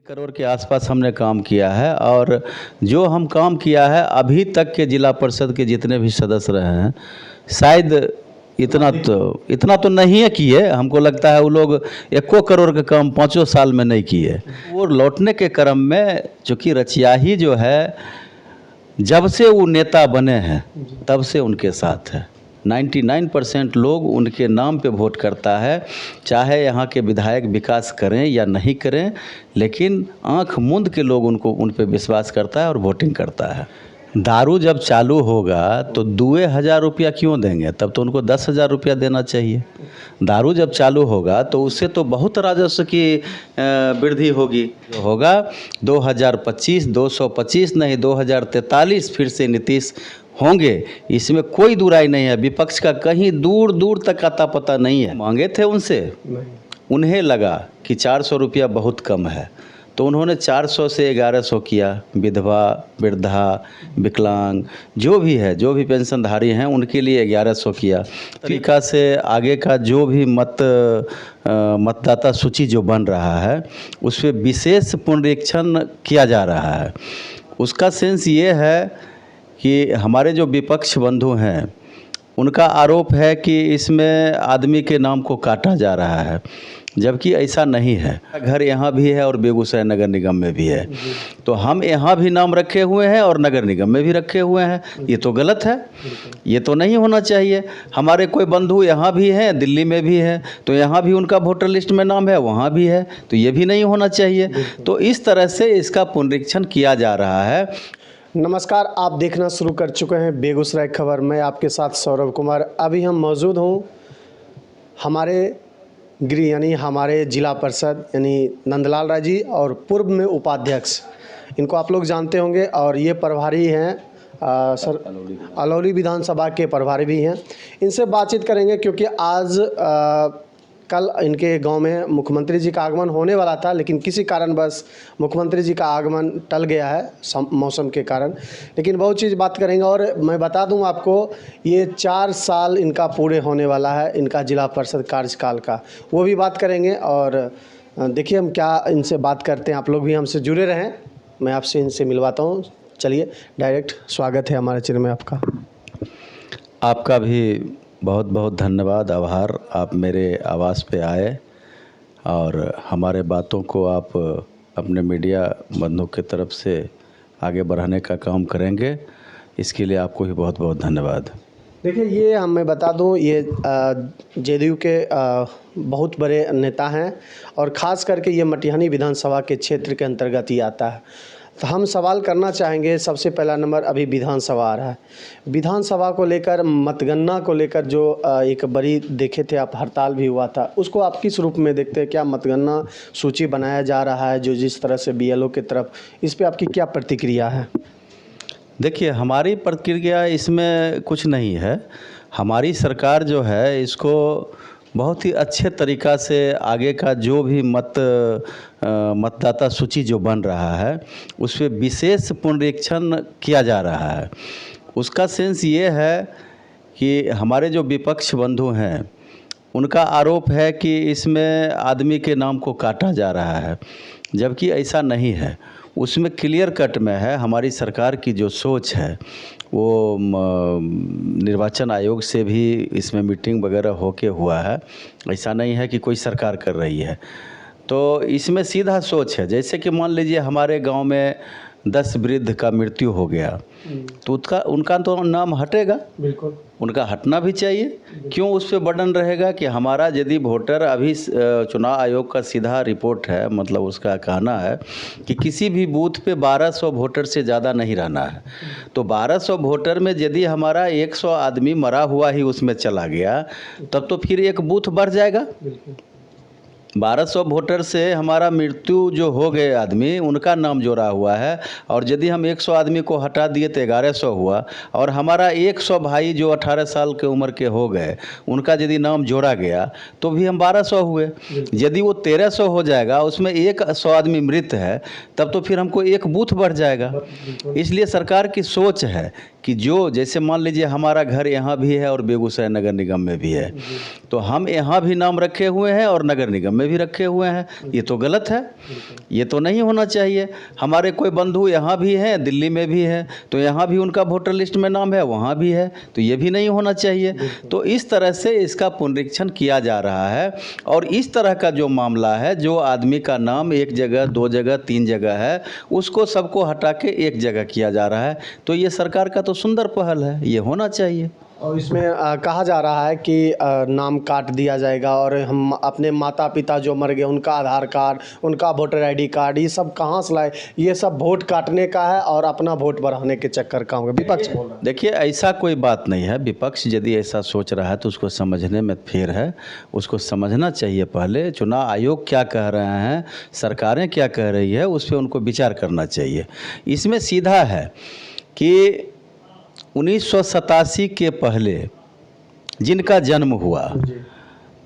करोड़ के आसपास हमने काम किया है और जो हम काम किया है अभी तक के जिला परिषद के जितने भी सदस्य रहे हैं शायद इतना तो नहीं है किए। हमको लगता है वो लोग 1 करोड़ का काम 5 साल में नहीं किए। वो लौटने के क्रम में चूँकि रचियाही जो है जब से वो नेता बने हैं तब से उनके साथ है। 99% लोग उनके नाम पे वोट करता है, चाहे यहाँ के विधायक विकास करें या नहीं करें, लेकिन आंख मूंद के लोग उन पे विश्वास करता है और वोटिंग करता है। दारू जब चालू होगा तो 2,000 रुपया क्यों देंगे, तब तो उनको 10,000 रुपया देना चाहिए। दारू जब चालू होगा तो उससे तो बहुत राजस्व की वृद्धि होगी। होगा 2025 225 नहीं 2043 फिर से नीतीश होंगे, इसमें कोई दुराई नहीं है। विपक्ष का कहीं दूर दूर तक आता पता नहीं है। मांगे थे उनसे, उन्हें लगा कि 400 रुपया बहुत कम है तो उन्होंने 400 से 1100 किया। विधवा, वृद्धा, विकलांग जो भी है, जो भी पेंशनधारी हैं उनके लिए 1100 किया। तरीका से आगे का जो भी मतदाता सूची जो बन रहा है उस पर विशेष पुनरीक्षण किया जा रहा है। उसका सेंस ये है कि हमारे जो विपक्ष बंधु हैं उनका आरोप है कि इसमें आदमी के नाम को काटा जा रहा है, जबकि ऐसा नहीं है। घर यहाँ भी है और बेगूसराय नगर निगम में भी है, तो हम यहाँ भी नाम रखे हुए हैं और नगर निगम में भी रखे हुए हैं। ये तो गलत है, ये तो नहीं होना चाहिए। हमारे कोई बंधु यहाँ भी हैं, दिल्ली में भी हैं, तो यहाँ भी उनका वोटर लिस्ट में नाम है, वहाँ भी है, तो ये भी नहीं होना चाहिए। तो इस तरह से इसका पुनरीक्षण किया जा रहा है। नमस्कार, आप देखना शुरू कर चुके हैं बेगूसराय खबर। मैं आपके साथ सौरभ कुमार। अभी हम मौजूद हूँ हमारे गृह यानी हमारे जिला परिषद यानी नंदलाल राय जी और पूर्व में उपाध्यक्ष, इनको आप लोग जानते होंगे, और ये प्रभारी हैं सर अलौली विधानसभा के प्रभारी भी हैं। इनसे बातचीत करेंगे क्योंकि आज कल इनके गांव में मुख्यमंत्री जी का आगमन होने वाला था, लेकिन किसी कारणवश मुख्यमंत्री जी का आगमन टल गया है मौसम के कारण। लेकिन बहुत चीज़ बात करेंगे और मैं बता दूं आपको, ये 4 साल इनका पूरे होने वाला है इनका जिला परिषद कार्यकाल का, वो भी बात करेंगे। और देखिए हम क्या इनसे बात करते हैं, आप लोग भी हमसे जुड़े रहें, मैं आपसे इनसे मिलवाता हूँ। चलिए डायरेक्ट स्वागत है हमारे चैनल में आपका। आपका भी बहुत बहुत धन्यवाद, आभार। आप मेरे आवास पे आए और हमारे बातों को आप अपने मीडिया बंधुओं की तरफ से आगे बढ़ाने का काम करेंगे, इसके लिए आपको भी बहुत बहुत धन्यवाद। देखिए ये मैं बता दूं, ये जेडीयू के बहुत बड़े नेता हैं और ख़ास करके ये मटिहानी विधानसभा के क्षेत्र के अंतर्गत ही आता है। तो हम सवाल करना चाहेंगे, सबसे पहला नंबर, अभी विधानसभा आ रहा है, विधानसभा को लेकर, मतगणना को लेकर जो एक बड़ी देखे थे आप, हड़ताल भी हुआ था, उसको आप किस रूप में देखते हैं? क्या मतगणना सूची बनाया जा रहा है जो जिस तरह से बीएलओ की तरफ, इस पे आपकी क्या प्रतिक्रिया है? देखिए, हमारी प्रतिक्रिया इसमें कुछ नहीं है। हमारी सरकार जो है इसको बहुत ही अच्छे तरीक़ा से आगे का जो भी मतदाता सूची जो बन रहा है उस पर विशेष पुनरीक्षण किया जा रहा है। उसका सेंस ये है कि हमारे जो विपक्ष बंधु हैं उनका आरोप है कि इसमें आदमी के नाम को काटा जा रहा है, जबकि ऐसा नहीं है। उसमें क्लियर कट में है, हमारी सरकार की जो सोच है वो निर्वाचन आयोग से भी इसमें मीटिंग वगैरह होके हुआ है। ऐसा नहीं है कि कोई सरकार कर रही है। तो इसमें सीधा सोच है, जैसे कि मान लीजिए हमारे गांव में 10 वृद्ध का मृत्यु हो गया तो उनका तो नाम हटेगा, बिल्कुल उनका हटना भी चाहिए। क्यों उस पर बर्डन रहेगा कि हमारा यदि वोटर, अभी चुनाव आयोग का सीधा रिपोर्ट है, मतलब उसका कहना है कि किसी भी बूथ पे 1200 वोटर से ज़्यादा नहीं रहना है। तो 1200 वोटर में यदि हमारा 100 आदमी मरा हुआ ही उसमें चला गया तब तो फिर एक बूथ बढ़ जाएगा। 1200 वोटर से हमारा मृत्यु जो हो गए आदमी, उनका नाम जोड़ा हुआ है, और यदि हम 100 आदमी को हटा दिए तो 1100 हुआ, और हमारा 100 भाई जो 18 साल के उम्र के हो गए उनका यदि नाम जोड़ा गया तो भी हम 1200 हुए। यदि वो 1300 हो जाएगा, उसमें 100 आदमी मृत है, तब तो फिर हमको एक बूथ बढ़ जाएगा। इसलिए सरकार की सोच है कि जो जैसे मान लीजिए हमारा घर यहाँ भी है और बेगूसराय नगर निगम में भी है, तो हम यहाँ भी नाम रखे हुए हैं और नगर निगम में भी रखे हुए हैं। ये तो गलत है, ये तो नहीं होना चाहिए। हमारे कोई बंधु यहाँ भी हैं, दिल्ली में भी हैं, तो यहाँ भी उनका वोटर लिस्ट में नाम है, वहाँ भी है, तो ये भी नहीं होना चाहिए। तो इस तरह से इसका पुनरीक्षण किया जा रहा है। और इस तरह का जो मामला है, जो आदमी का नाम एक जगह, 2 जगह, 3 जगह है, उसको सबको हटा के एक जगह किया जा रहा है। तो ये सरकार का तो सुंदर पहल है, ये होना चाहिए। और इसमें कहा जा रहा है कि नाम काट दिया जाएगा और हम अपने माता पिता जो मर गए उनका आधार कार्ड, उनका वोटर आईडी कार्ड, ये सब कहाँ से लाए? ये सब वोट काटने का है और अपना वोट बढ़ाने के चक्कर का होगा, विपक्ष बोल रहा है। देखिए, ऐसा कोई बात नहीं है। विपक्ष यदि ऐसा सोच रहा है तो उसको समझने में फेर है। उसको समझना चाहिए पहले चुनाव आयोग क्या कह रहे हैं, सरकारें क्या कह रही है, उस पर उनको विचार करना चाहिए। इसमें सीधा है कि 1987 के पहले जिनका जन्म हुआ,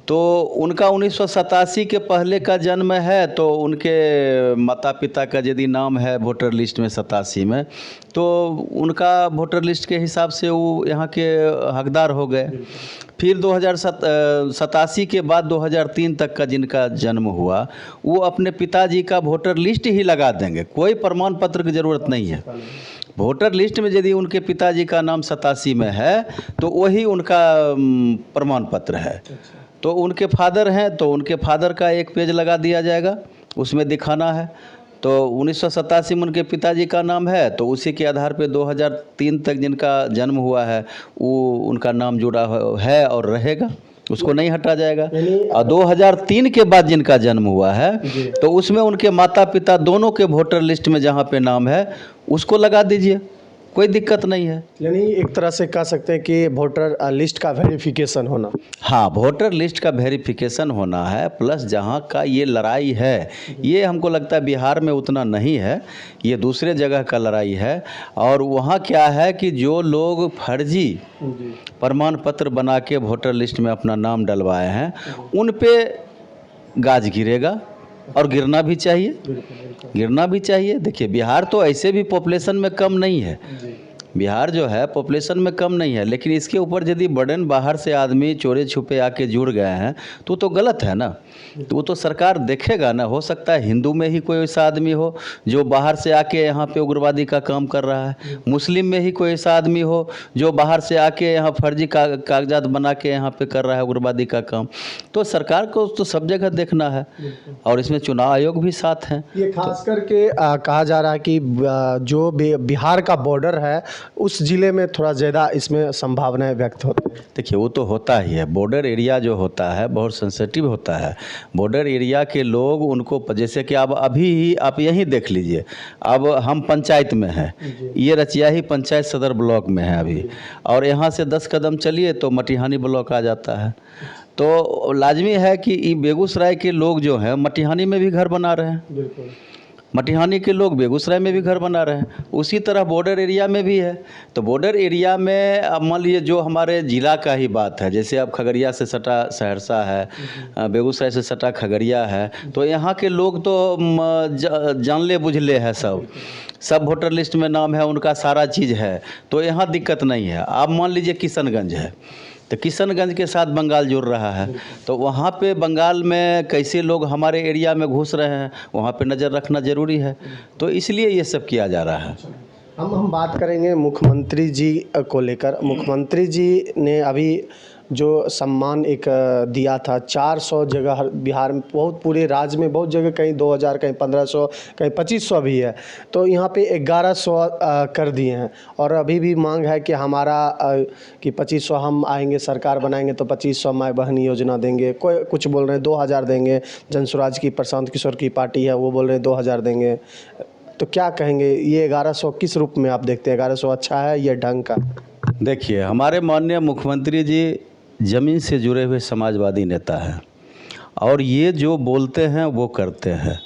तो उनका 1987 के पहले का जन्म है, तो उनके माता पिता का यदि नाम है वोटर लिस्ट में 87 में, तो उनका वोटर लिस्ट के हिसाब से वो यहाँ के हकदार हो गए। फिर 2087 के बाद 2003 तक का जिनका जन्म हुआ, वो अपने पिताजी का वोटर लिस्ट ही लगा देंगे, कोई प्रमाण पत्र की ज़रूरत नहीं है। वोटर लिस्ट में यदि उनके पिताजी का नाम 87 में है तो वही उनका प्रमाण पत्र है। तो उनके फादर हैं तो उनके फादर का एक पेज लगा दिया जाएगा, उसमें दिखाना है। तो 1987 में उनके पिताजी का नाम है, तो उसी के आधार पे 2003 तक जिनका जन्म हुआ है वो उनका नाम जुड़ा है और रहेगा, उसको नहीं हटा जाएगा। और 2003 के बाद जिनका जन्म हुआ है तो उसमें उनके माता पिता दोनों के वोटर लिस्ट में जहाँ पे नाम है उसको लगा दीजिए, कोई दिक्कत नहीं है। यानी एक तरह से कह सकते हैं कि वोटर लिस्ट का वेरिफिकेशन होना। हाँ, वोटर लिस्ट का वेरिफिकेशन होना है। प्लस जहाँ का ये लड़ाई है, ये हमको लगता है बिहार में उतना नहीं है, ये दूसरे जगह का लड़ाई है। और वहाँ क्या है कि जो लोग फर्जी प्रमाण पत्र बना के वोटर लिस्ट में अपना नाम डलवाए हैं, उन पे गाज गिरेगा और गिरना भी चाहिए, गिरना भी चाहिए। देखिए, बिहार तो ऐसे भी पॉपुलेशन में कम नहीं है, बिहार जो है पॉपुलेशन में कम नहीं है, लेकिन इसके ऊपर यदि बर्डन बाहर से आदमी चोरे छुपे आके जुड़ गए हैं तो गलत है ना। तो वो तो सरकार देखेगा ना। हो सकता है हिंदू में ही कोई ऐसा आदमी हो जो बाहर से आके यहाँ पे उग्रवादी का काम कर रहा है, मुस्लिम में ही कोई ऐसा आदमी हो जो बाहर से आके यहाँ फर्जी कागजात बना के यहाँ पे कर रहा है उग्रवादी का काम। तो सरकार को तो सब जगह देखना है और इसमें चुनाव आयोग भी साथ हैं। ये खास करके कहा जा रहा है कि जो बिहार का बॉर्डर है उस ज़िले में थोड़ा ज़्यादा इसमें संभावनाएं व्यक्त होती हैं। देखिए, वो तो होता ही है। बॉर्डर एरिया जो होता है बहुत सेंसिटिव होता है। बॉर्डर एरिया के लोग उनको, जैसे कि अब अभी ही आप यहीं देख लीजिए, अब हम पंचायत में हैं, ये रचिया ही पंचायत सदर ब्लॉक में है अभी, और यहाँ से 10 कदम चलिए तो मटिहानी ब्लॉक आ जाता है। तो लाजमी है कि बेगूसराय के लोग जो हैं मटिहानी में भी घर बना रहे हैं, बिल्कुल मटिहानी के लोग बेगूसराय में भी घर बना रहे हैं। उसी तरह बॉर्डर एरिया में भी है। तो बॉर्डर एरिया में अब मान लीजिए जो हमारे ज़िला का ही बात है, जैसे अब खगड़िया से सटा सहरसा है, बेगूसराय से सटा खगड़िया है, तो यहाँ के लोग तो जानले बुझले है, सब वोटर लिस्ट में नाम है, उनका सारा चीज़ है, तो यहाँ दिक्कत नहीं है। आप मान लीजिए किशनगंज है, तो किशनगंज के साथ बंगाल जुड़ रहा है, तो वहाँ पे बंगाल में कैसे लोग हमारे एरिया में घुस रहे हैं, वहाँ पे नज़र रखना ज़रूरी है। तो इसलिए ये सब किया जा रहा है। हम बात करेंगे मुख्यमंत्री जी को लेकर। मुख्यमंत्री जी ने अभी जो सम्मान एक दिया था, 400 जगह बिहार में, बहुत पूरे राज्य में बहुत जगह, कहीं 2000, कहीं 1500, कहीं 2500 भी है, तो यहाँ पे 1100 कर दिए हैं। और अभी भी मांग है कि हमारा कि 2500 हम आएंगे, सरकार बनाएंगे तो 2500 माई बहन योजना देंगे। कोई कुछ बोल रहे हैं 2000 देंगे, जनसुराज की प्रशांत किशोर की पार्टी है वो बोल रहे हैं 2000 देंगे। तो क्या कहेंगे, ये 1100 किस रूप में आप देखते हैं? 1100 अच्छा है ये ढंग का? देखिए, हमारे माननीय मुख्यमंत्री जी ज़मीन से जुड़े हुए समाजवादी नेता हैं और ये जो बोलते हैं वो करते हैं।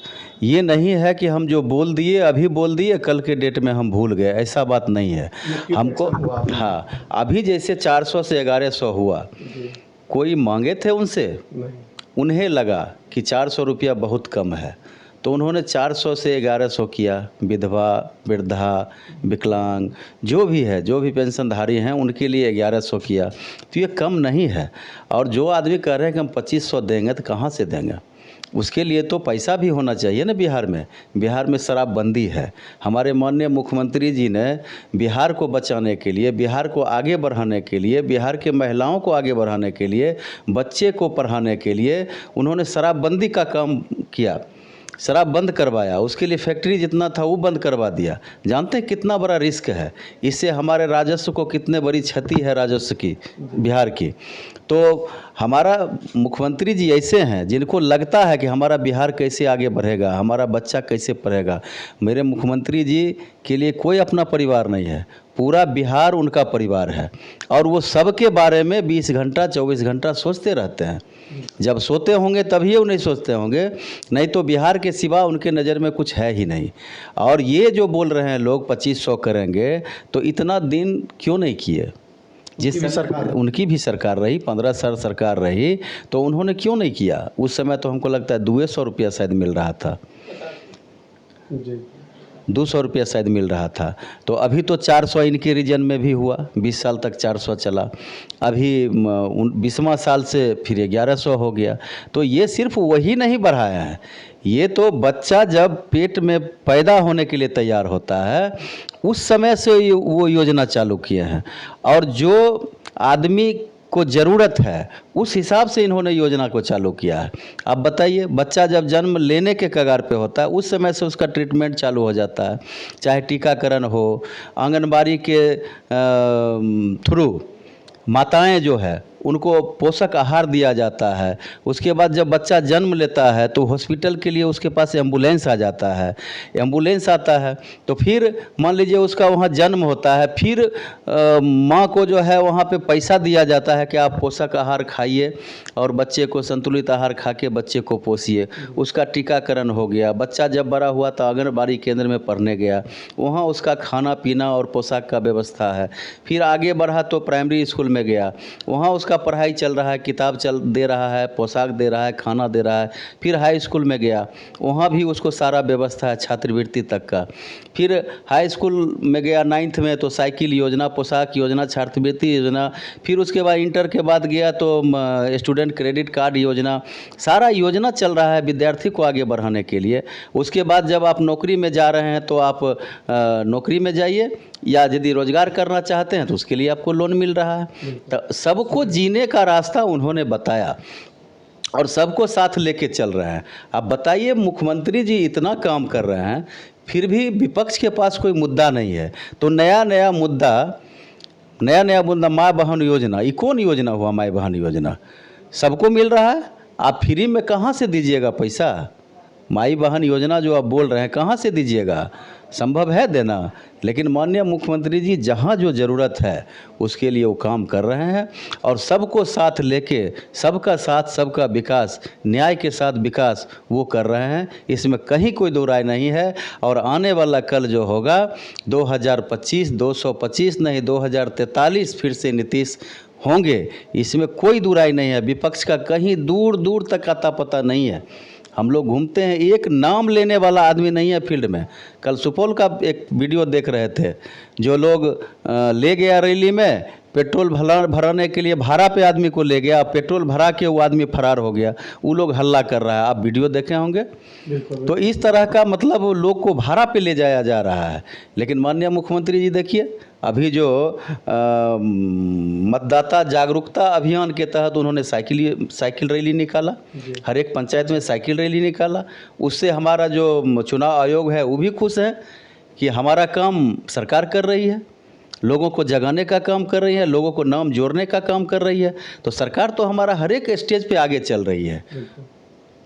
ये नहीं है कि हम जो बोल दिए अभी बोल दिए, कल के डेट में हम भूल गए, ऐसा बात नहीं है हमको। हाँ, अभी जैसे 400 से 1100 हुआ, कोई मांगे थे उनसे? उन्हें लगा कि 400 रुपया बहुत कम है, तो उन्होंने 400 से 1100 किया। विधवा, वृद्धा, विकलांग जो भी है, जो भी पेंशनधारी हैं उनके लिए 1100 किया। तो ये कम नहीं है। और जो आदमी कह रहे हैं कि हम 2500 देंगे, तो कहाँ से देंगे? उसके लिए तो पैसा भी होना चाहिए ना। बिहार में शराबबंदी है। हमारे माननीय मुख्यमंत्री जी ने बिहार को बचाने के लिए, बिहार को आगे बढ़ाने के लिए, बिहार के महिलाओं को आगे बढ़ाने के लिए, बच्चे को पढ़ाने के लिए उन्होंने शराबबंदी का काम किया, शराब बंद करवाया। उसके लिए फैक्ट्री जितना था वो बंद करवा दिया। जानते हैं कितना बड़ा रिस्क है? इससे हमारे राजस्व को कितने बड़ी क्षति है राजस्व की, बिहार की। तो हमारा मुख्यमंत्री जी ऐसे हैं जिनको लगता है कि हमारा बिहार कैसे आगे बढ़ेगा, हमारा बच्चा कैसे पढ़ेगा। मेरे मुख्यमंत्री जी के लिए कोई अपना परिवार नहीं है, पूरा बिहार उनका परिवार है। और वो सबके बारे में 20 घंटा 24 घंटा सोचते रहते हैं। जब सोते होंगे तभी वो नहीं सोचते होंगे, नहीं तो बिहार के सिवा उनके नज़र में कुछ है ही नहीं। और ये जो बोल रहे हैं लोग 2500 करेंगे, तो इतना दिन क्यों नहीं किए? उनकी भी सरकार रही, 15 साल सरकार रही, तो उन्होंने क्यों नहीं किया? उस समय तो हमको लगता है 200 रुपया शायद मिल रहा था जी, 200 रुपया शायद मिल रहा था। तो अभी तो 400 इनके रीजन में भी हुआ, 20 साल तक 400 चला। अभी 20वां साल से फिर 1100 हो गया। तो ये सिर्फ वही नहीं बढ़ाया है, ये तो बच्चा जब पेट में पैदा होने के लिए तैयार होता है उस समय से वो योजना चालू किए हैं। और जो आदमी को ज़रूरत है उस हिसाब से इन्होंने योजना को चालू किया है। अब बताइए, बच्चा जब जन्म लेने के कगार पे होता है उस समय से उसका ट्रीटमेंट चालू हो जाता है, चाहे टीकाकरण हो, आंगनबाड़ी के थ्रू माताएं जो है उनको पोषक आहार दिया जाता है। उसके बाद जब बच्चा जन्म लेता है तो हॉस्पिटल के लिए उसके पास एम्बुलेंस आ जाता है, एम्बुलेंस आता है तो फिर मान लीजिए उसका वहाँ जन्म होता है, फिर माँ को जो है वहाँ पे पैसा दिया जाता है कि आप पोषक आहार खाइए और बच्चे को संतुलित आहार खा के बच्चे को पोसिए। उसका टीकाकरण हो गया। बच्चा जब बड़ा हुआ तो आंगनबाड़ी केंद्र में पढ़ने गया, वहाँ उसका खाना पीना और पोशाक का व्यवस्था है। फिर आगे बढ़ा तो प्राइमरी स्कूल में गया, वहाँ उसका पढ़ाई चल रहा है, किताब दे रहा है, पोशाक दे रहा है, खाना दे रहा है। फिर हाई स्कूल में गया, वहाँ भी उसको सारा व्यवस्था है छात्रवृत्ति तक का। फिर हाई स्कूल में गया 9th में तो साइकिल योजना, पोशाक योजना, छात्रवृत्ति योजना। फिर उसके बाद इंटर के बाद गया तो स्टूडेंट क्रेडिट कार्ड योजना, सारा योजना चल रहा है विद्यार्थी को आगे बढ़ाने के लिए। उसके बाद जब आप नौकरी में जा रहे हैं तो आप नौकरी में जाइए, या यदि रोजगार करना चाहते हैं तो उसके लिए आपको लोन मिल रहा है। तो सबको जीने का रास्ता उन्होंने बताया और सबको साथ लेके चल रहे हैं। अब बताइए, मुख्यमंत्री जी इतना काम कर रहे हैं फिर भी विपक्ष के पास कोई मुद्दा नहीं है। तो नया नया मुद्दा माँ बहन योजना, ये कौन योजना हुआ? माँ बहन योजना सबको मिल रहा है, आप फ्री में कहाँ से दीजिएगा पैसा? माई बहन योजना जो आप बोल रहे हैं कहाँ से दीजिएगा? संभव है देना? लेकिन माननीय मुख्यमंत्री जी जहाँ जो ज़रूरत है उसके लिए वो काम कर रहे हैं और सबको साथ लेके, सबका साथ सबका विकास, न्याय के साथ विकास वो कर रहे हैं। इसमें कहीं कोई दो राय नहीं है। और आने वाला कल जो होगा 2025, 225 नहीं 2043 फिर से नीतीश होंगे, इसमें कोई दो राय नहीं है। विपक्ष का कहीं दूर दूर तक आता पता नहीं है। हम लोग घूमते हैं, एक नाम लेने वाला आदमी नहीं है फील्ड में। कल सुपौल का एक वीडियो देख रहे थे, जो लोग ले गया रैली में पेट्रोल भराने के लिए, भाड़ा पे आदमी को ले गया, पेट्रोल भरा के वो आदमी फरार हो गया। वो लोग हल्ला कर रहा है, आप वीडियो देखे होंगे। तो इस तरह का मतलब लोग को भाड़ा पे ले जाया जा रहा है। लेकिन माननीय मुख्यमंत्री जी देखिए, अभी जो मतदाता जागरूकता अभियान के तहत उन्होंने साइकिल रैली निकाला, हर एक पंचायत में साइकिल रैली निकाला। उससे हमारा जो चुनाव आयोग है वो भी खुश है कि हमारा काम सरकार कर रही है, लोगों को जगाने का काम कर रही है, लोगों को नाम जोड़ने का काम कर रही है। तो सरकार तो हमारा हर एक स्टेज पे आगे चल रही है।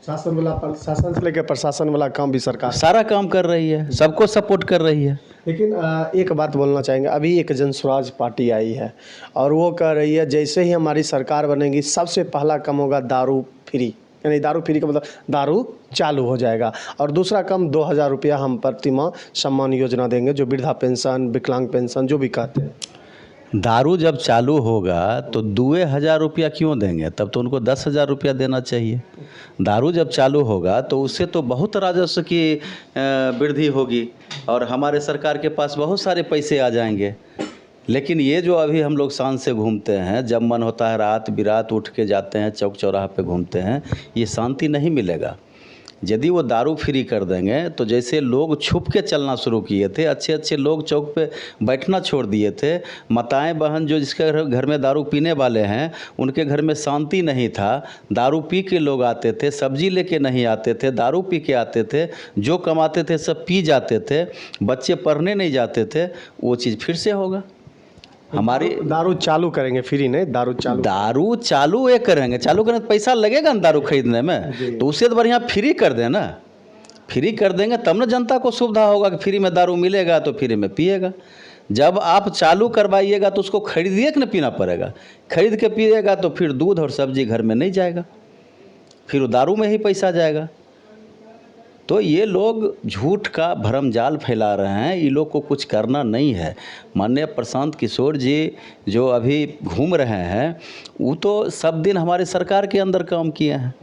शासन से लेकर प्रशासन वाला काम भी सरकार सारा काम कर रही है, सबको सपोर्ट कर रही है। लेकिन एक बात बोलना चाहेंगे, अभी एक जनस्वराज पार्टी आई है और वो कह रही है जैसे ही हमारी सरकार बनेगी सबसे पहला काम होगा दारू फ्री, यानी दारू फ्री का मतलब दारू चालू हो जाएगा। और दूसरा काम 2000 रुपया हम प्रति माह सम्मान योजना देंगे, जो वृद्धा पेंशन, विकलांग पेंशन जो भी कहते हैं। दारू जब चालू होगा तो 2,000 रुपया क्यों देंगे, तब तो उनको 10,000 रुपया देना चाहिए। दारू जब चालू होगा तो उससे तो बहुत राजस्व की वृद्धि होगी और हमारे सरकार के पास बहुत सारे पैसे आ जाएंगे। लेकिन ये जो अभी हम लोग शान से घूमते हैं, जब मन होता है रात बिरात उठ के जाते हैं, चौक चौराहा पे घूमते हैं, ये शांति नहीं मिलेगा। यदि वो दारू फ्री कर देंगे तो जैसे लोग छुप के चलना शुरू किए थे, अच्छे अच्छे लोग चौक पे बैठना छोड़ दिए थे, माताएं बहन जो जिसके घर में दारू पीने वाले हैं उनके घर में शांति नहीं था, दारू पी के लोग आते थे, सब्जी लेके नहीं आते थे, दारू पी के आते थे, जो कमाते थे सब पी जाते थे, बच्चे पढ़ने नहीं जाते थे, वो चीज़ फिर से होगा। हमारी दारू चालू करेंगे, फ्री नहीं, दारू चालू ये करेंगे, चालू करेंगे तो पैसा लगेगा ना दारू खरीदने में, तो उससे तो बढ़िया फ्री कर दें ना। फ्री कर देंगे तब ना जनता को सुविधा होगा कि फ्री में दारू मिलेगा तो फ्री में पिएगा। जब आप चालू करवाइएगा तो उसको खरीदिए कि ना पीना पड़ेगा, खरीद के पिएगा तो फिर दूध और सब्जी घर में नहीं जाएगा, फिर वो दारू में ही पैसा जाएगा। तो ये लोग झूठ का भरमजाल फैला रहे हैं, ये लोग को कुछ करना नहीं है। माननीय प्रशांत किशोर जी जो अभी घूम रहे हैं वो तो सब दिन हमारे सरकार के अंदर काम किए हैं।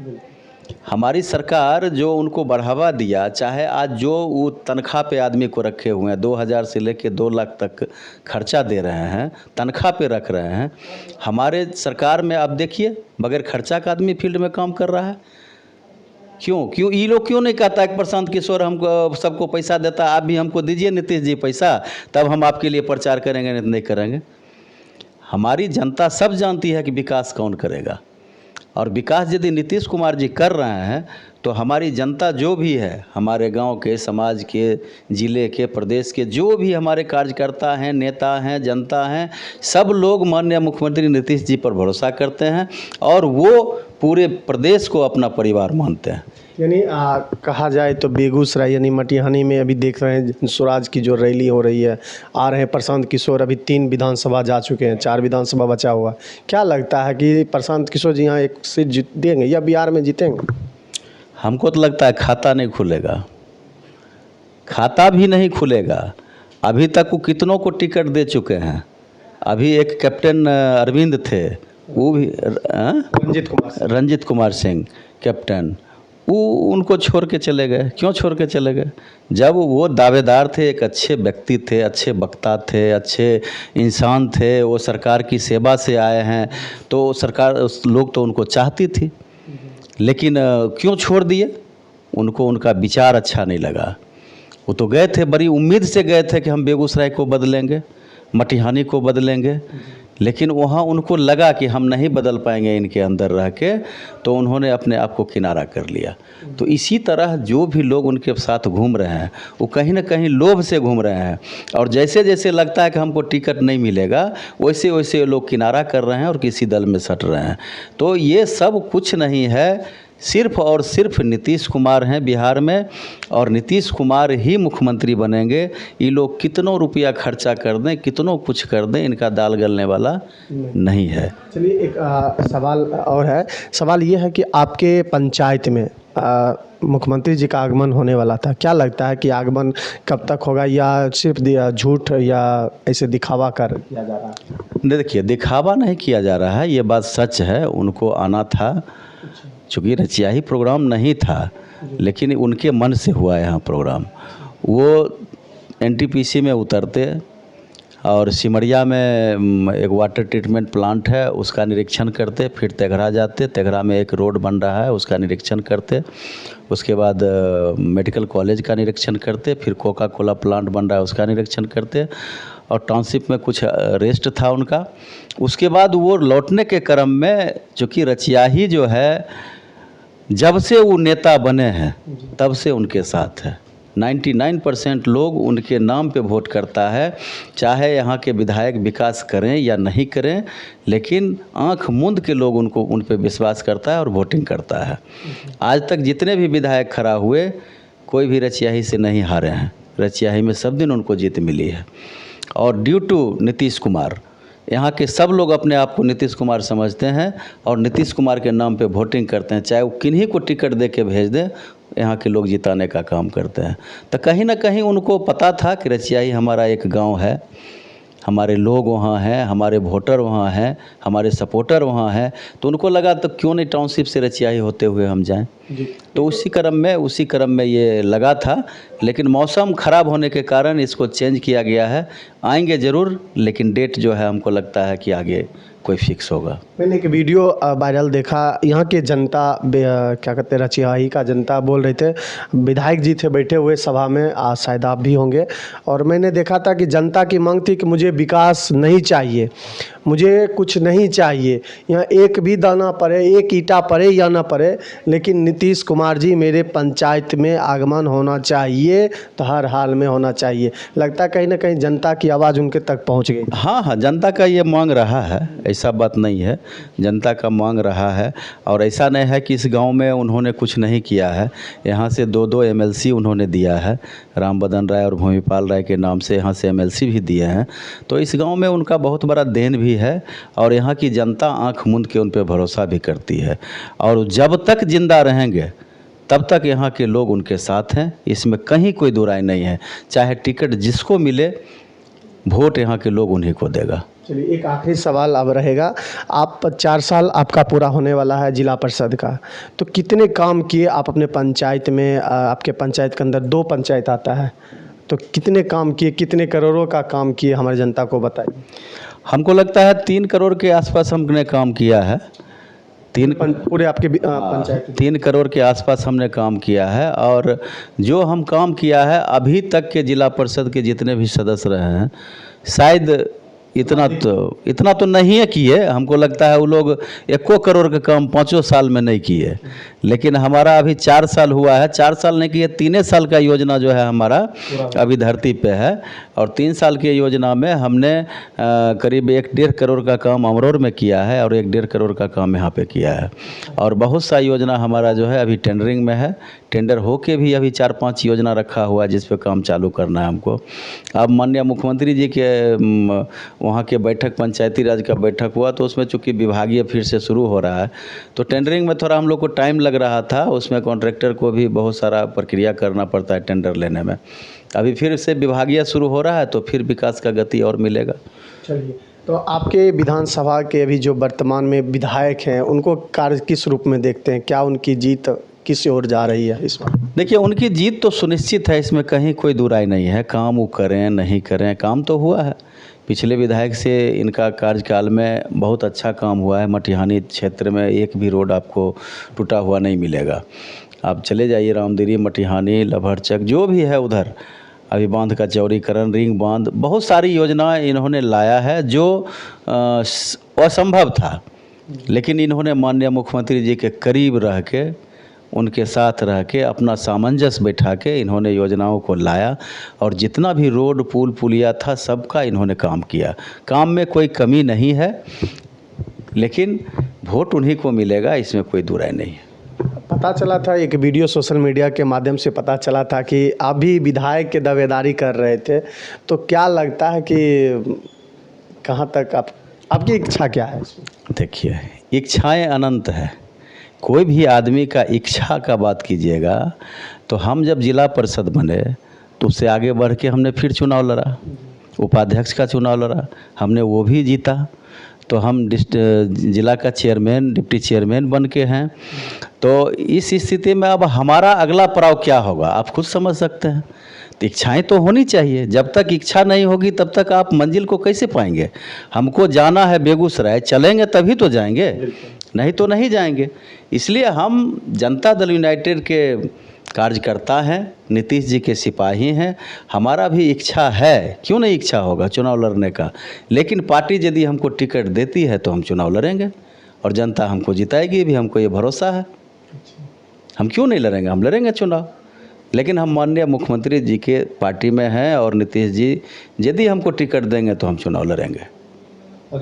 हमारी सरकार जो उनको बढ़ावा दिया, चाहे आज जो वो तनख्वाह पे आदमी को रखे हुए हैं, 2,000 से लेके 2 लाख तक खर्चा दे रहे हैं, तनख्वाह पे रख रहे हैं। हमारे सरकार में आप देखिए बगैर खर्चा का आदमी फील्ड में काम कर रहा है। क्यों ये लोग क्यों नहीं कहता है कि प्रशांत किशोर हमको सबको पैसा देता, आप भी हमको दीजिए नीतीश जी पैसा, तब हम आपके लिए प्रचार करेंगे, नहीं करेंगे। हमारी जनता सब जानती है कि विकास कौन करेगा, और विकास यदि नीतीश कुमार जी कर रहे हैं तो हमारी जनता जो भी है, हमारे गांव के, समाज के, ज़िले के, प्रदेश के जो भी हमारे कार्यकर्ता हैं, नेता हैं, जनता हैं, सब लोग माननीय मुख्यमंत्री नीतीश जी पर भरोसा करते हैं और वो पूरे प्रदेश को अपना परिवार मानते हैं। यानी कहा जाए तो बेगूसराय यानी मटिहानी में अभी देख रहे हैं स्वराज की जो रैली हो रही है, आ रहे हैं प्रशांत किशोर, अभी 3 विधानसभा जा चुके हैं, 4 विधानसभा बचा हुआ। क्या लगता है कि प्रशांत किशोर जी यहाँ एक सीट जीतेंगे या बिहार में जीतेंगे? हमको तो लगता है खाता नहीं खुलेगा, खाता भी नहीं खुलेगा। अभी तक वो कितनों को टिकट दे चुके हैं। अभी एक कैप्टन अरविंद थे, वो भी रंजीत कुमार सिंह कैप्टन, वो उनको छोड़ के चले गए। क्यों छोड़ के चले गए? जब वो दावेदार थे, एक अच्छे व्यक्ति थे, अच्छे वक्ता थे, अच्छे इंसान थे, वो सरकार की सेवा से आए हैं, तो सरकार लोग तो उनको चाहती थी। लेकिन क्यों छोड़ दिए? उनको उनका विचार अच्छा नहीं लगा। वो तो गए थे, बड़ी उम्मीद से गए थे कि हम बेगूसराय को बदलेंगे, मटिहानी को बदलेंगे, लेकिन वहाँ उनको लगा कि हम नहीं बदल पाएंगे इनके अंदर रह के, तो उन्होंने अपने आप को किनारा कर लिया। तो इसी तरह जो भी लोग उनके साथ घूम रहे हैं वो कहीं ना कहीं लोभ से घूम रहे हैं, और जैसे जैसे लगता है कि हमको टिकट नहीं मिलेगा वैसे वैसे लोग किनारा कर रहे हैं और किसी दल में सट रहे हैं। तो ये सब कुछ नहीं है, सिर्फ और सिर्फ नीतीश कुमार हैं बिहार में, और नीतीश कुमार ही मुख्यमंत्री बनेंगे। ये लोग कितनों रुपया खर्चा कर दें, कितनों कुछ कर दें, इनका दाल गलने वाला नहीं है। चलिए एक सवाल और है। सवाल ये है कि आपके पंचायत में मुख्यमंत्री जी का आगमन होने वाला था, क्या लगता है कि आगमन कब तक होगा, या सिर्फ झूठ या ऐसे दिखावा कर किया जा रहा है? देखिए, दिखावा नहीं किया जा रहा है, ये बात सच है। उनको आना था, चूँकि रचियाही प्रोग्राम नहीं था, लेकिन उनके मन से हुआ यहाँ प्रोग्राम। वो एनटीपीसी में उतरते और सिमरिया में एक वाटर ट्रीटमेंट प्लांट है उसका निरीक्षण करते, फिर तेघरा जाते, तेघरा में एक रोड बन रहा है उसका निरीक्षण करते, उसके बाद मेडिकल कॉलेज का निरीक्षण करते, फिर कोका कोला प्लांट बन रहा है उसका निरीक्षण करते, और टाउनशिप में कुछ रेस्ट था उनका। उसके बाद वो लौटने के क्रम में, चूँकि रचियाही जो है जब से वो नेता बने हैं तब से उनके साथ है। 99% लोग उनके नाम पे वोट करता है, चाहे यहाँ के विधायक विकास करें या नहीं करें, लेकिन आंख मूंद के लोग उन पे विश्वास करता है और वोटिंग करता है। आज तक जितने भी विधायक खड़ा हुए कोई भी रचियाही से नहीं हारे हैं, रचियाही में सब दिन उनको जीत मिली है। और ड्यू टू नीतीश कुमार, यहाँ के सब लोग अपने आप को नीतीश कुमार समझते हैं और नीतीश कुमार के नाम पे वोटिंग करते हैं, चाहे वो किन्हीं को टिकट दे के भेज दें, यहाँ के लोग जिताने का काम करते हैं। तो कहीं ना कहीं उनको पता था कि रचियाही हमारा एक गांव है, हमारे लोग वहाँ हैं, हमारे वोटर वहाँ हैं, हमारे सपोर्टर वहाँ हैं, तो उनको लगा तो क्यों नहीं टाउनशिप से रचियाई होते हुए हम जाएं। तो उसी क्रम में ये लगा था, लेकिन मौसम ख़राब होने के कारण इसको चेंज किया गया है। आएंगे ज़रूर, लेकिन डेट जो है हमको लगता है कि आगे कोई फिक्स होगा। मैंने एक वीडियो वायरल देखा, यहाँ के जनता क्या कहते हैं, रचियाही का जनता बोल रहे थे, विधायक जी थे बैठे हुए सभा में, शायद आप भी होंगे, और मैंने देखा था कि जनता की मांग थी कि मुझे विकास नहीं चाहिए, मुझे कुछ नहीं चाहिए, यहाँ एक भी दाना पड़े, एक ईंटा पड़े या ना पड़े, लेकिन नीतीश कुमार जी मेरे पंचायत में आगमन होना चाहिए, तो हर हाल में होना चाहिए। लगता है कहीं ना कहीं जनता की आवाज़ उनके तक पहुँच गई। हाँ हाँ, जनता का ये मांग रहा है, ऐसा बात नहीं है, जनता का मांग रहा है। और ऐसा नहीं है कि इस गांव में उन्होंने कुछ नहीं किया है। यहाँ से 2-2 MLC उन्होंने दिया है, राम बदन राय और भूमिपाल राय के नाम से यहाँ से MLC भी दिए हैं। तो इस गांव में उनका बहुत बड़ा देन भी है, और यहाँ की जनता आंख मूंद के उन पर भरोसा भी करती है। और जब तक जिंदा रहेंगे तब तक यहाँ के लोग उनके साथ हैं, इसमें कहीं कोई दो राय नहीं है। चाहे टिकट जिसको मिले, वोट यहाँ के लोग उन्हीं को देगा। चलिए, एक आखिरी सवाल अब रहेगा, आप 4 साल आपका पूरा होने वाला है जिला परिषद का, तो कितने काम किए आप अपने पंचायत में? आपके पंचायत के अंदर 2 पंचायत आता है, तो कितने काम किए, कितने करोड़ों का काम किए, हमारी जनता को बताइए। हमको लगता है 3 करोड़ के आसपास हमने काम किया है। पूरे आपके पंचायत 3 करोड़ के आसपास हमने काम किया है। और जो हम काम किया है अभी तक के जिला परिषद के जितने भी सदस्य रहे हैं, शायद इतना तो नहीं है किए। हमको लगता है वो लोग 1 करोड़ का काम 5 साल में नहीं किए, लेकिन हमारा अभी 4 साल हुआ है। 4 साल नहीं किए, 3 साल का योजना जो है हमारा अभी धरती पे है। और 3 साल की योजना में हमने करीब 1-1.5 करोड़ का काम अमरोर में किया है, और 1-1.5 करोड़ का काम यहाँ पे किया है। और बहुत सा योजना हमारा जो है अभी टेंडरिंग में है। टेंडर होके भी अभी 4-5 योजना रखा हुआ है जिस पे काम चालू करना है हमको। अब माननीय मुख्यमंत्री जी के वहाँ के बैठक, पंचायती राज का बैठक हुआ, तो उसमें चूँकि विभागीय फिर से शुरू हो रहा है, तो टेंडरिंग में थोड़ा हम लोग को टाइम लग रहा था। उसमें कॉन्ट्रैक्टर को भी बहुत सारा प्रक्रिया करना पड़ता है टेंडर लेने में। अभी फिर से विभागीय शुरू हो रहा है, तो फिर विकास का गति और मिलेगा। चलिए, तो आपके विधानसभा के अभी जो वर्तमान में विधायक हैं, उनको कार्य किस रूप में देखते हैं? क्या उनकी जीत किस ओर जा रही है इस बार? देखिए, उनकी जीत तो सुनिश्चित है, इसमें कहीं कोई दो राय नहीं है। काम वो करें नहीं करें, काम तो हुआ है। पिछले विधायक से इनका कार्यकाल में बहुत अच्छा काम हुआ है। मटिहानी क्षेत्र में एक भी रोड आपको टूटा हुआ नहीं मिलेगा। आप चले जाइए रामदिरी, मटिहानी, लभरचक, जो भी है उधर, अभी बांध का चौड़ीकरण, रिंग बांध, बहुत सारी योजना इन्होंने लाया है जो असंभव था। लेकिन इन्होंने माननीय मुख्यमंत्री जी के करीब रह के, उनके साथ रह के, अपना सामंजस्य बैठा के इन्होंने योजनाओं को लाया, और जितना भी रोड, पुल, पुलिया था, सबका इन्होंने काम किया। काम में कोई कमी नहीं है, लेकिन वोट उन्हीं को मिलेगा, इसमें कोई दो राय नहीं है। पता चला था, एक वीडियो सोशल मीडिया के माध्यम से पता चला था कि आप भी विधायक के दावेदारी कर रहे थे, तो क्या लगता है कि कहाँ तक आपकी इच्छा क्या है? देखिए, इच्छाएं अनंत है। कोई भी आदमी का इच्छा का बात कीजिएगा, तो हम जब जिला परिषद बने तो उससे आगे बढ़ के हमने फिर चुनाव लड़ा, उपाध्यक्ष का चुनाव लड़ा, हमने वो भी जीता। तो हम जिला का चेयरमैन, डिप्टी चेयरमैन बन के हैं। तो इस स्थिति में अब हमारा अगला पड़ाव क्या होगा, आप खुद समझ सकते हैं। तो इच्छाएं तो होनी चाहिए। जब तक इच्छा नहीं होगी तब तक आप मंजिल को कैसे पाएंगे? हमको जाना है बेगूसराय, चलेंगे तभी तो जाएंगे, नहीं तो नहीं जाएंगे। इसलिए हम जनता दल यूनाइटेड के कार्यकर्ता हैं, नीतीश जी के सिपाही हैं। हमारा भी इच्छा है, क्यों नहीं इच्छा होगा चुनाव लड़ने का। लेकिन पार्टी यदि हमको टिकट देती है तो हम चुनाव लड़ेंगे, और जनता हमको जिताएगी भी, हमको ये भरोसा है। हम क्यों नहीं लड़ेंगे, हम लड़ेंगे चुनाव। लेकिन हम माननीय मुख्यमंत्री जी के पार्टी में हैं, और नीतीश जी यदि हमको टिकट देंगे तो हम चुनाव लड़ेंगे। और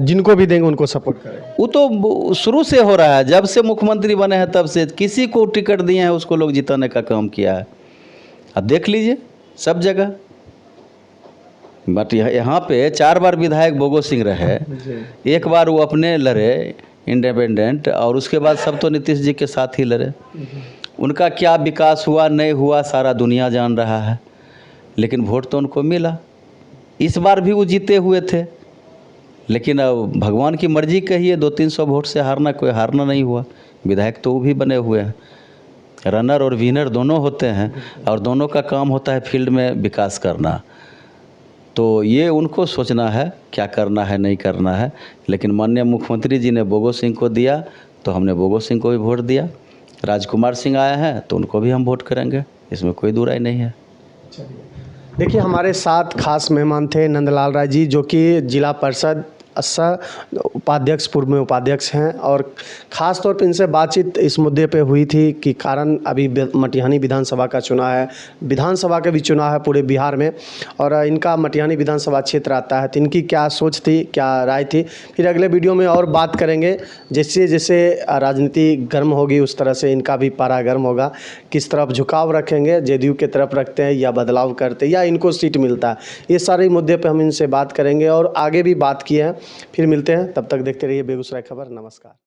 जिनको भी देंगे उनको सपोर्ट करें। वो तो शुरू से हो रहा है, जब से मुख्यमंत्री बने हैं तब से किसी को टिकट दिए हैं उसको लोग जिताने का काम किया है। अब देख लीजिए सब जगह। बट यहाँ पे 4 बार विधायक बोगो सिंह रहे, एक बार वो अपने लड़े इंडिपेंडेंट, और उसके बाद सब तो नीतीश जी के साथ ही लड़े। उनका क्या विकास हुआ नहीं हुआ सारा दुनिया जान रहा है, लेकिन वोट तो उनको मिला। इस बार भी वो जीते हुए थे, लेकिन अब भगवान की मर्जी कहिए 200-300 वोट से हारना, कोई हारना नहीं हुआ। विधायक तो वो भी बने हुए हैं। रनर और विनर दोनों होते हैं और दोनों का काम होता है फील्ड में विकास करना। तो ये उनको सोचना है क्या करना है नहीं करना है। लेकिन माननीय मुख्यमंत्री जी ने बोगो सिंह को दिया तो हमने बोगो सिंह को भी वोट दिया। राजकुमार सिंह आए हैं तो उनको भी हम वोट करेंगे, इसमें कोई दो राय नहीं है। देखिए, हमारे साथ खास मेहमान थे नंदलाल राय जी, जो कि जिला परिषद अस्सा उपाध्यक्ष, पूर्व में उपाध्यक्ष हैं, और ख़ास तौर पे इनसे बातचीत इस मुद्दे पे हुई थी कि कारण अभी मटिहानी विधानसभा का चुनाव है, विधानसभा का भी चुनाव है पूरे बिहार में, और इनका मटिहानी विधानसभा क्षेत्र आता है, तो इनकी क्या सोच थी, क्या राय थी, फिर अगले वीडियो में और बात करेंगे। जैसे जैसे राजनीति गर्म होगी उस तरह से इनका भी पारा गर्म होगा। किस तरफ झुकाव रखेंगे, जेडीयू की तरफ रखते हैं या बदलाव करते हैं या इनको सीट मिलता है, ये सारे मुद्दे पे हम इनसे बात करेंगे और आगे भी बात की है। फिर मिलते हैं, तब तक देखते रहिए बेगूसराय खबर। नमस्कार।